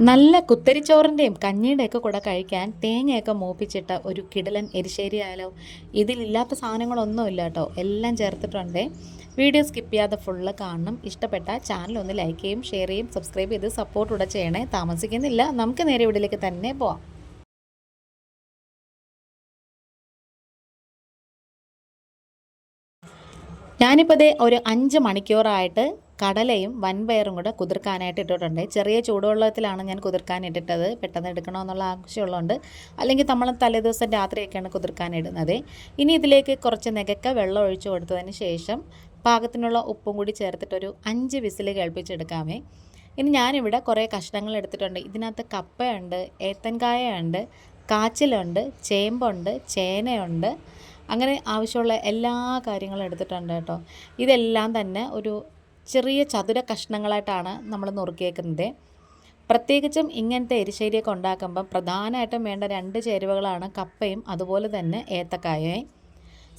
നല്ല കുത്തരിച്ചോറിൻ്റെയും കഞ്ഞിയുടെയൊക്കെ കൂടെ കഴിക്കാൻ തേങ്ങയൊക്കെ മൂപ്പിച്ചിട്ട ഒരു കിടിലൻ എരിശ്ശേരി ആയാലോ. ഇതിലില്ലാത്ത സാധനങ്ങളൊന്നുമില്ല കേട്ടോ, എല്ലാം ചേർത്തിട്ടുണ്ട്. വീഡിയോ സ്കിപ്പ് ചെയ്യാതെ ഫുള്ള് കാണണം. ഇഷ്ടപ്പെട്ട ചാനൽ ഒന്ന് ലൈക്ക് ചെയ്യും, ഷെയർ ചെയ്യും, സബ്സ്ക്രൈബ് ചെയ്ത് സപ്പോർട്ട് കൂടെ ചെയ്യണേ. താമസിക്കുന്നില്ല, നമുക്ക് നേരെ വീഡിയോയിലേക്ക് തന്നെ പോവാം. ഞാനിപ്പോൾ ദേ ഒരു 5 മണിക്കൂറായിട്ട് കടലയും വൻപയറും കൂടെ കുതിർക്കാനായിട്ട് ഇട്ടിട്ടുണ്ട്. ചെറിയ ചൂടുവെള്ളത്തിലാണ് ഞാൻ കുതിർക്കാൻ ഇട്ടിട്ടത്, പെട്ടെന്ന് എടുക്കണമെന്നുള്ള ആവശ്യമുള്ളതുകൊണ്ട്. അല്ലെങ്കിൽ നമ്മൾ തലേദിവസം രാത്രിയൊക്കെയാണ് കുതിർക്കാനിടുന്നത്. ഇനി ഇതിലേക്ക് കുറച്ച് നികക്ക വെള്ളം ഒഴിച്ച് കൊടുത്തതിന് ശേഷം പാകത്തിനുള്ള ഉപ്പും കൂടി ചേർത്തിട്ടൊരു 5 വിസിൽ കേൾപ്പിച്ചെടുക്കാമേ. ഇനി ഞാനിവിടെ കുറേ കഷ്ണങ്ങൾ എടുത്തിട്ടുണ്ട്. ഇതിനകത്ത് കപ്പയുണ്ട്, ഏത്തൻകായുണ്ട്, കാച്ചിലുണ്ട്, ചേമ്പുണ്ട്, ചേനയുണ്ട്, അങ്ങനെ ആവശ്യമുള്ള എല്ലാ കാര്യങ്ങളും എടുത്തിട്ടുണ്ട് കേട്ടോ. ഇതെല്ലാം തന്നെ ഒരു ചെറിയ ചതുര കഷ്ണങ്ങളായിട്ടാണ് നമ്മൾ നുറുക്കിയേക്കുന്നത്. പ്രത്യേകിച്ചും ഇങ്ങനത്തെ എരിശ്ശേരിയൊക്കെ ഉണ്ടാക്കുമ്പം പ്രധാനമായിട്ടും വേണ്ട 2 ചേരുവകളാണ് കപ്പയും അതുപോലെ തന്നെ ഏത്തക്കായയും.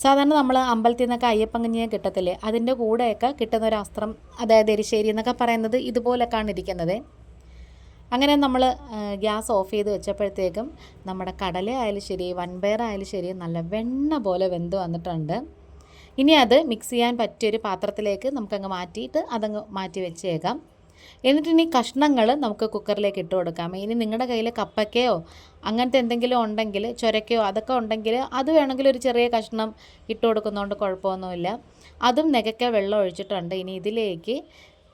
സാധാരണ നമ്മൾ അമ്പലത്തിൽ നിന്നൊക്കെ അയ്യപ്പങ്കഞ്ഞിയെ കിട്ടത്തില്ലേ, അതിൻ്റെ കൂടെയൊക്കെ കിട്ടുന്ന ഒരു അസ്ത്രം, അതായത് എരിശ്ശേരി എന്നൊക്കെ പറയുന്നത് ഇതുപോലൊക്കെയാണ് ഇരിക്കുന്നത്. അങ്ങനെ നമ്മൾ ഗ്യാസ് ഓഫ് ചെയ്ത് വെച്ചപ്പോഴത്തേക്കും നമ്മുടെ കടല ആയാലും ശരി, വൻപയറായാലും ശരി, നല്ല വെണ്ണ പോലെ വെന്ത് വന്നിട്ടുണ്ട്. ഇനി അത് മിക്സ് ചെയ്യാൻ പറ്റിയൊരു പാത്രത്തിലേക്ക് നമുക്കങ്ങ് മാറ്റിയിട്ട് അതങ്ങ് മാറ്റി വെച്ചേക്കാം. എന്നിട്ടിനി കഷ്ണങ്ങൾ നമുക്ക് കുക്കറിലേക്ക് ഇട്ട് കൊടുക്കാം. ഇനി നിങ്ങളുടെ കയ്യിൽ കപ്പയ്ക്കയോ അങ്ങനത്തെ എന്തെങ്കിലും ഉണ്ടെങ്കിൽ, ചൊരക്കയോ അതൊക്കെ ഉണ്ടെങ്കിൽ അത് വേണമെങ്കിൽ ഒരു ചെറിയ കഷ്ണം ഇട്ട് കൊടുക്കുന്നതുകൊണ്ട് കുഴപ്പമൊന്നുമില്ല. അതും നികക്കെ വെള്ളം ഒഴിച്ചിട്ടുണ്ട്. ഇനി ഇതിലേക്ക്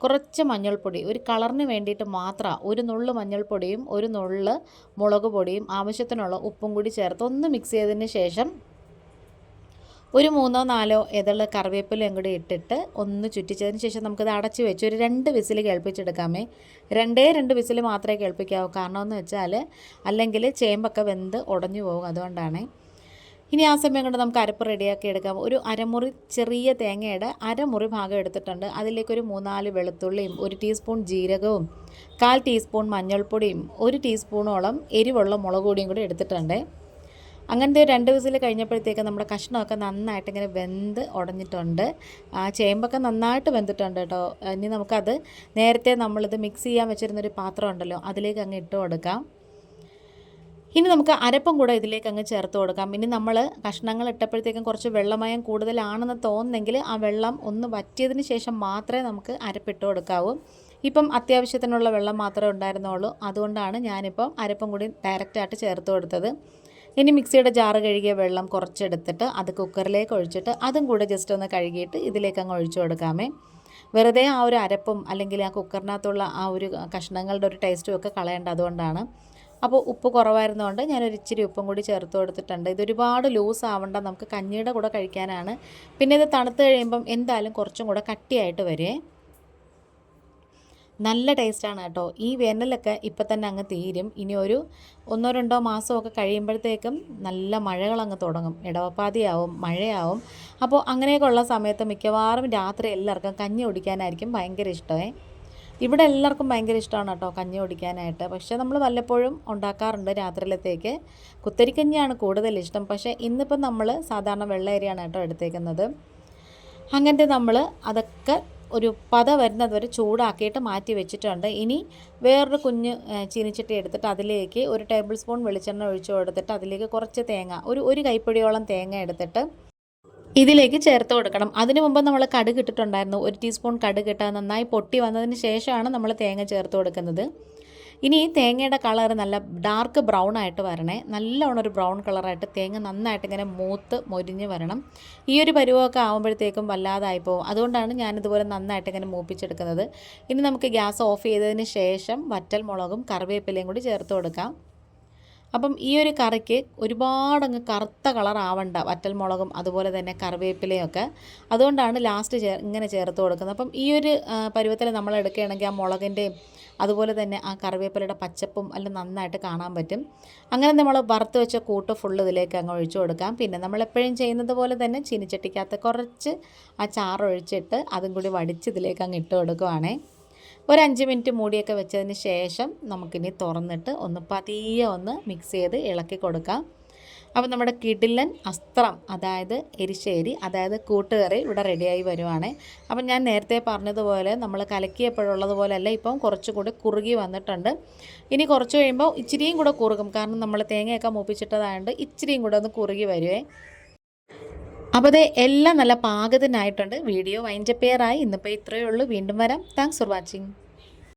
കുറച്ച് മഞ്ഞൾപ്പൊടി, ഒരു കളറിന് വേണ്ടിയിട്ട് മാത്രം ഒരു നുള്ള് മഞ്ഞൾപ്പൊടിയും ഒരു നുള്ള് മുളക് പൊടിയും ആവശ്യത്തിനുള്ള ഉപ്പും കൂടി ചേർത്ത് ഒന്ന് മിക്സ് ചെയ്തതിന് ശേഷം ഒരു 3-4 ഇതള് കറിവേപ്പിലയും കൂടി ഇട്ടിട്ട് ഒന്ന് ചുറ്റിച്ചതിന് ശേഷം നമുക്കത് അടച്ച് വെച്ച് ഒരു 2 വിസിൽ കേൾപ്പിച്ചെടുക്കാമേ. 2 വിസിൽ മാത്രമേ കേൾപ്പിക്കാവൂ. കാരണമെന്ന് വെച്ചാൽ അല്ലെങ്കിൽ ചേമ്പൊക്കെ വെന്ത് ഉടഞ്ഞു പോകും, അതുകൊണ്ടാണ്. ഇനി ആ സമയം കൊണ്ട് നമുക്ക് അരപ്പ് റെഡിയാക്കി എടുക്കാം. ഒരു അരമുറി ചെറിയ തേങ്ങയുടെ അരമുറി ഭാഗം എടുത്തിട്ടുണ്ട്. അതിലേക്കൊരു 3-4 വെളുത്തുള്ളിയും 1 ടീസ്പൂൺ ജീരകവും 1/4 ടീസ്പൂൺ മഞ്ഞൾപ്പൊടിയും 1 ടീസ്പൂണോളം എരിവുള്ള മുളക് പൊടിയും കൂടി എടുത്തിട്ടുണ്ട്. അങ്ങനത്തെ 2 വിസിൽ കഴിഞ്ഞപ്പോഴത്തേക്ക് നമ്മുടെ കഷ്ണമൊക്കെ നന്നായിട്ട് ഇങ്ങനെ വെന്ത് ഉടഞ്ഞിട്ടുണ്ട്. ആ ചേമ്പൊക്കെ നന്നായിട്ട് വെന്തിട്ടുണ്ട് കേട്ടോ. ഇനി നമുക്കത് നേരത്തെ നമ്മളിത് മിക്സ് ചെയ്യാൻ വെച്ചിരുന്നൊരു പാത്രം ഉണ്ടല്ലോ, അതിലേക്ക് അങ്ങ് ഇട്ട് കൊടുക്കാം. ഇനി നമുക്ക് അരപ്പും കൂടെ ഇതിലേക്ക് അങ്ങ് ചേർത്ത് കൊടുക്കാം. ഇനി നമ്മൾ കഷ്ണങ്ങൾ ഇട്ടപ്പോഴത്തേക്കും കുറച്ച് വെള്ളമയം കൂടുതലാണെന്ന് തോന്നുന്നെങ്കിൽ ആ വെള്ളം ഒന്ന് വറ്റിയതിന് ശേഷം മാത്രമേ നമുക്ക് അരപ്പിട്ട് കൊടുക്കാവൂ. ഇപ്പം അത്യാവശ്യത്തിനുള്ള വെള്ളം മാത്രമേ ഉണ്ടായിരുന്നുള്ളൂ, അതുകൊണ്ടാണ് ഞാനിപ്പം അരപ്പും കൂടി ഡയറക്റ്റായിട്ട് ചേർത്ത് കൊടുത്തത്. ഇനി മിക്സിയുടെ ജാറ് കഴുകിയ വെള്ളം കുറച്ചെടുത്തിട്ട് അത് കുക്കറിലേക്ക് ഒഴിച്ചിട്ട് അതും കൂടെ ജസ്റ്റ് ഒന്ന് കഴുകിയിട്ട് ഇതിലേക്ക് അങ്ങ് ഒഴിച്ചു കൊടുക്കാമേ. വെറുതെ ആ ഒരു അരപ്പും അല്ലെങ്കിൽ ആ കുക്കറിനകത്തുള്ള ആ ഒരു കഷ്ണങ്ങളുടെ ഒരു ടേസ്റ്റും ഒക്കെ കളയേണ്ട, അതുകൊണ്ടാണ്. അപ്പോൾ ഉപ്പ് കുറവായിരുന്നതുകൊണ്ട് ഞാനൊരു ഇച്ചിരി ഉപ്പും കൂടി ചേർത്ത് കൊടുത്തിട്ടുണ്ട്. ഇതൊരുപാട് ലൂസ് ആവണ്ട, നമുക്ക് കഞ്ഞിയുടെ കൂടെ കഴിക്കാനാണ്. പിന്നെ ഇത് തണുത്ത് കഴിയുമ്പം എന്തായാലും കുറച്ചും കൂടെ കട്ടിയായിട്ട് വരുമേ. നല്ല ടേസ്റ്റാണ് കേട്ടോ. ഈ വേനലൊക്കെ ഇപ്പം തന്നെ അങ്ങ് തീരും. ഇനി ഒരു 1-2 മാസമൊക്കെ കഴിയുമ്പോഴത്തേക്കും നല്ല മഴകളങ്ങ് തുടങ്ങും, ഇടവപ്പാതിയാവും, മഴയാവും. അപ്പോൾ അങ്ങനെയൊക്കെ ഉള്ള സമയത്ത് മിക്കവാറും രാത്രി എല്ലാവർക്കും കഞ്ഞി കുടിക്കാനായിരിക്കും ഭയങ്കര ഇഷ്ടമേ. ഇവിടെ എല്ലാവർക്കും ഭയങ്കര ഇഷ്ടമാണ് കേട്ടോ കഞ്ഞി കുടിക്കാനായിട്ട്. പക്ഷേ നമ്മൾ വല്ലപ്പോഴും ഉണ്ടാക്കാറുണ്ട് രാത്രിയിലത്തേക്ക്. കുത്തരിക്കഞ്ഞിയാണ് കൂടുതൽ ഇഷ്ടം. പക്ഷേ ഇന്നിപ്പം നമ്മൾ സാധാരണ വെള്ള അരിയാണ് കേട്ടോ എടുത്തേക്കുന്നത്. അങ്ങനത്തെ നമ്മൾ അതൊക്കെ ഒരു പത വരുന്നത് വരെ ചൂടാക്കിയിട്ട് മാറ്റി വെച്ചിട്ടുണ്ട്. ഇനി വേറൊരു കുഞ്ഞ് ചീനിച്ചട്ടി എടുത്തിട്ട് അതിലേക്ക് 1 ടേബിൾ സ്പൂൺ വെളിച്ചെണ്ണ ഒഴിച്ച് കൊടുത്തിട്ട് അതിലേക്ക് കുറച്ച് തേങ്ങ, ഒരു കൈപ്പിടിയോളം തേങ്ങ എടുത്തിട്ട് ഇതിലേക്ക് ചേർത്ത് കൊടുക്കണം. അതിനു മുമ്പ് നമ്മൾ കടുക് ഇട്ടിട്ടുണ്ടായിരുന്നു. 1 ടീസ്പൂൺ കടുക് ഇട്ട് നന്നായി പൊട്ടി വന്നതിന് ശേഷമാണ് നമ്മൾ തേങ്ങ ചേർത്ത് കൊടുക്കുന്നത്. ഇനി ഈ തേങ്ങയുടെ കളർ നല്ല ഡാർക്ക് ബ്രൗൺ ആയിട്ട് വരണേ. നല്ലോണം ഒരു ബ്രൗൺ കളറായിട്ട് തേങ്ങ നന്നായിട്ട് ഇങ്ങനെ മൂത്ത് മൊരിഞ്ഞ് വരണം. ഈ ഒരു പരുവമൊക്കെ ആകുമ്പോഴത്തേക്കും വല്ലാതായി പോകും, അതുകൊണ്ടാണ് ഞാനിതുപോലെ നന്നായിട്ട് ഇങ്ങനെ മൂപ്പിച്ചെടുക്കുന്നത്. ഇനി നമുക്ക് ഗ്യാസ് ഓഫ് ചെയ്തതിന് ശേഷം വറ്റൽ മുളകും കറിവേപ്പിലയും കൂടി ചേർത്ത് കൊടുക്കാം. അപ്പം ഈ ഒരു കറിക്ക് ഒരുപാടങ്ങ് കറുത്ത കളർ ആവണ്ട, വറ്റൽ മുളകും അതുപോലെ തന്നെ കറിവേപ്പിലയും ഒക്കെ. അതുകൊണ്ടാണ് ലാസ്റ്റ് ഇങ്ങനെ ചേർത്ത് കൊടുക്കുന്നത്. അപ്പം ഈ ഒരു പരുവത്തിൽ നമ്മൾ എടുക്കുകയാണെങ്കിൽ ആ മുളകിൻ്റെയും അതുപോലെ തന്നെ ആ കറിവേപ്പിലയുടെ പച്ചപ്പും എല്ലാം നന്നായിട്ട് കാണാൻ പറ്റും. അങ്ങനെ നമ്മൾ വറുത്ത് വെച്ച കൂട്ട് ഫുള്ള് ഇതിലേക്ക് അങ്ങ് ഒഴിച്ചു കൊടുക്കാം. പിന്നെ നമ്മളെപ്പോഴും ചെയ്യുന്നത് പോലെ തന്നെ ചീനിച്ചട്ടിക്കകത്ത് കുറച്ച് ആ ചാറൊഴിച്ചിട്ട് അതും കൂടി വടിച്ച് ഇതിലേക്ക് അങ്ങ് ഇട്ട് കൊടുക്കുവാണേ. ഒരു 5 മിനിറ്റ് മൂടിയൊക്കെ വെച്ചതിന് ശേഷം നമുക്കിനി തുറന്നിട്ട് ഒന്ന് പതിയെ ഒന്ന് മിക്സ് ചെയ്ത് ഇളക്കി കൊടുക്കാം. അപ്പോൾ നമ്മുടെ കിടിലൻ അസ്ത്രം, അതായത് എരിശ്ശേരി, അതായത് കൂട്ടുകറി ഇവിടെ റെഡിയായി വരുവാണ്. അപ്പം ഞാൻ നേരത്തെ പറഞ്ഞതുപോലെ നമ്മൾ കലക്കിയപ്പോഴുള്ളതുപോലെയല്ല, ഇപ്പം കുറച്ചുകൂടി കുറുകി വന്നിട്ടുണ്ട്. ഇനി കുറച്ച് കഴിയുമ്പോൾ ഇച്ചിരിയും കൂടെ കുറുകും, കാരണം നമ്മൾ തേങ്ങയൊക്കെ മൂപ്പിച്ചിട്ടതായതുകൊണ്ട് ഇച്ചിരിയും കൂടെ ഒന്ന് കുറുകി വരുവേ. അപ്പോൾ അത് എല്ലാം നല്ല പാകത്തിനായിട്ടുണ്ട്. Video wind up ചെയ്യാറായി. ഇന്നിപ്പോൾ ഇത്രയേ ഉള്ളൂ. വീണ്ടും വരാം. Thanks for watching.